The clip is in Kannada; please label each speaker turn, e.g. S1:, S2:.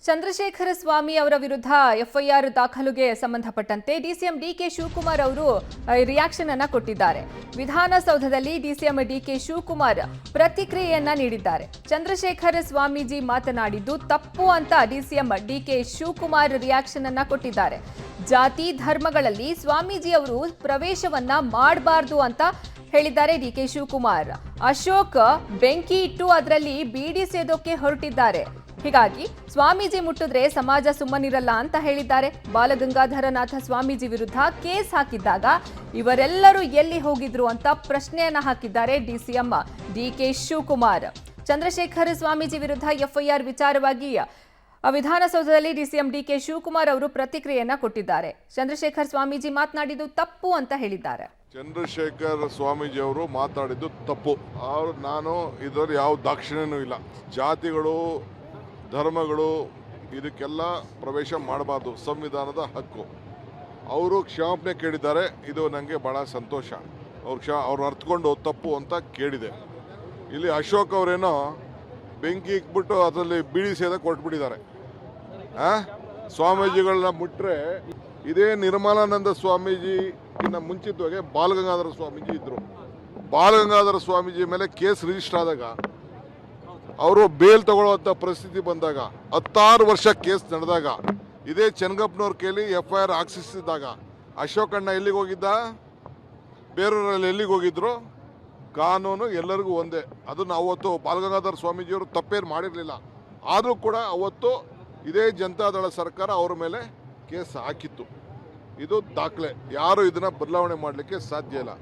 S1: ಚಂದ್ರಶೇಖರ ಸ್ವಾಮಿ ಅವರ ವಿರುದ್ಧ ಎಫ್ಐಆರ್ ದಾಖಲಿಗೆ ಸಂಬಂಧಪಟ್ಟಂತೆ ಡಿಸಿಎಂ ಡಿಕೆ ಶಿವಕುಮಾರ್ ಅವರು ರಿಯಾಕ್ಷನ್ ಅನ್ನು ಕೊಟ್ಟಿದ್ದಾರೆ. ವಿಧಾನಸೌಧದಲ್ಲಿ ಡಿಸಿಎಂ ಡಿಕೆ ಶಿವಕುಮಾರ್ ಪ್ರತಿಕ್ರಿಯೆಯನ್ನ ನೀಡಿದ್ದಾರೆ. ಚಂದ್ರಶೇಖರ ಸ್ವಾಮೀಜಿ ಮಾತನಾಡಿದ್ದು ತಪ್ಪು ಅಂತ ಡಿಸಿಎಂ ಡಿಕೆ ಶಿವಕುಮಾರ್ ರಿಯಾಕ್ಷನ್ ಅನ್ನು ಕೊಟ್ಟಿದ್ದಾರೆ. ಜಾತಿ ಧರ್ಮಗಳಲ್ಲಿ ಸ್ವಾಮೀಜಿ ಅವರು ಪ್ರವೇಶವನ್ನ ಮಾಡಬಾರದು ಅಂತ ಹೇಳಿದ್ದಾರೆ ಡಿಕೆ ಶಿವಕುಮಾರ್. ಅಶೋಕ್ ಬೆಂಕಿ ಇಟ್ಟು ಅದರಲ್ಲಿ ಬೀಡಿ ಸೇದೋಕೆ ಹೊರಟಿದ್ದಾರೆ. ಹೀಗಾಗಿ ಸ್ವಾಮೀಜಿ ಮುಟ್ಟಿದ್ರೆ ಸಮಾಜ ಸುಮ್ಮನಿರಲ್ಲ ಅಂತ ಹೇಳಿದ್ದಾರೆ. ಬಾಲಗಂಗಾಧರನಾಥ ಸ್ವಾಮೀಜಿ ವಿರುದ್ಧ ಕೇಸ್ ಹಾಕಿದ್ದಾಗ ಇವರೆಲ್ಲರೂ ಎಲ್ಲಿ ಹೋಗಿದ್ರು ಅಂತ ಪ್ರಶ್ನೆಯನ್ನ ಹಾಕಿದ್ದಾರೆ ಡಿಸಿಎಂ ಡಿಕೆ ಶಿವಕುಮಾರ್. ಚಂದ್ರಶೇಖರ ಸ್ವಾಮೀಜಿ ವಿರುದ್ಧ ಎಫ್ಐಆರ್ ವಿಚಾರವಾಗಿ ವಿಧಾನಸೌಧದಲ್ಲಿ ಡಿಸಿಎಂ ಡಿಕೆ ಶಿವಕುಮಾರ್ ಅವರು ಪ್ರತಿಕ್ರಿಯೆಯನ್ನ ಕೊಟ್ಟಿದ್ದಾರೆ. ಚಂದ್ರಶೇಖರ್ ಸ್ವಾಮೀಜಿ ಮಾತನಾಡಿದ್ದು ತಪ್ಪು ಅಂತ ಹೇಳಿದ್ದಾರೆ.
S2: ಚಂದ್ರಶೇಖರ್ ಸ್ವಾಮೀಜಿ ಅವರು ಮಾತಾಡಿದ್ದು ತಪ್ಪು. ನಾನು ಇದರಲ್ಲಿ ಯಾವ ದಾಕ್ಷಿಣ್ಯನೂ ಇಲ್ಲ. ಜಾತಿಗಳು ಧರ್ಮಗಳು ಇದಕ್ಕೆಲ್ಲ ಪ್ರವೇಶ ಮಾಡಬಾರ್ದು, ಸಂವಿಧಾನದ ಹಕ್ಕು. ಅವರು ಕ್ಷಮಾಪಣೆ ಕೇಳಿದ್ದಾರೆ, ಇದು ನನಗೆ ಭಾಳ ಸಂತೋಷ. ಅವ್ರು ಅರ್ಥಕೊಂಡು ತಪ್ಪು ಅಂತ ಕೇಳಿದೆ. ಇಲ್ಲಿ ಅಶೋಕ್ ಅವರೇನೋ ಬೆಂಕಿ ಇಕ್ಬಿಟ್ಟು ಅದರಲ್ಲಿ ಬೀಡಿ ಸೇದ ಕೊಟ್ಬಿಟ್ಟಿದ್ದಾರೆ. ಸ್ವಾಮೀಜಿಗಳನ್ನ ಮುಟ್ರೆ ಇದೇ ನಿರ್ಮಲಾನಂದ ಸ್ವಾಮೀಜಿಗಿನ್ನ ಮುಂಚಿತವಾಗಿ ಬಾಲಗಂಗಾಧರ ಸ್ವಾಮೀಜಿ ಇದ್ರು. ಬಾಲಗಂಗಾಧರ ಸ್ವಾಮೀಜಿ ಮೇಲೆ ಕೇಸ್ ರಿಜಿಸ್ಟರ್ ಆದಾಗ, ಅವರು ಬೇಲ್ ತಗೊಳ್ಳುವಂಥ ಪರಿಸ್ಥಿತಿ ಬಂದಾಗ, 16 ವರ್ಷ ಕೇಸ್ ನಡೆದಾಗ, ಇದೇ ಚೆನ್ನಗಪ್ಪನವ್ರ ಕೈಲಿ ಎಫ್ಐಆರ್ ಹಾಕ್ಸಿಸಿದಾಗ ಅಶೋಕಣ್ಣ ಎಲ್ಲಿಗೆ ಹೋಗಿದ್ದ, ಬೇರೆಯವರಲ್ಲಿ ಎಲ್ಲಿಗೆ ಹೋಗಿದ್ರು? ಕಾನೂನು ಎಲ್ಲರಿಗೂ ಒಂದೇ. ಅದನ್ನು ಅವತ್ತು ಬಾಲಗಂಗಾಧರ ಸ್ವಾಮೀಜಿಯವರು ತಪ್ಪೇನು ಮಾಡಿರಲಿಲ್ಲ. ಆದರೂ ಕೂಡ ಅವತ್ತು ಇದೇ ಜನತಾದಳ ಸರ್ಕಾರ ಅವರ ಮೇಲೆ ಕೇಸ್ ಹಾಕಿತ್ತು. ಇದು ದಾಖಲೆ. ಯಾರು ಇದನ್ನು ಬದಲಾವಣೆ ಮಾಡಲಿಕ್ಕೆ ಸಾಧ್ಯ ಇಲ್ಲ.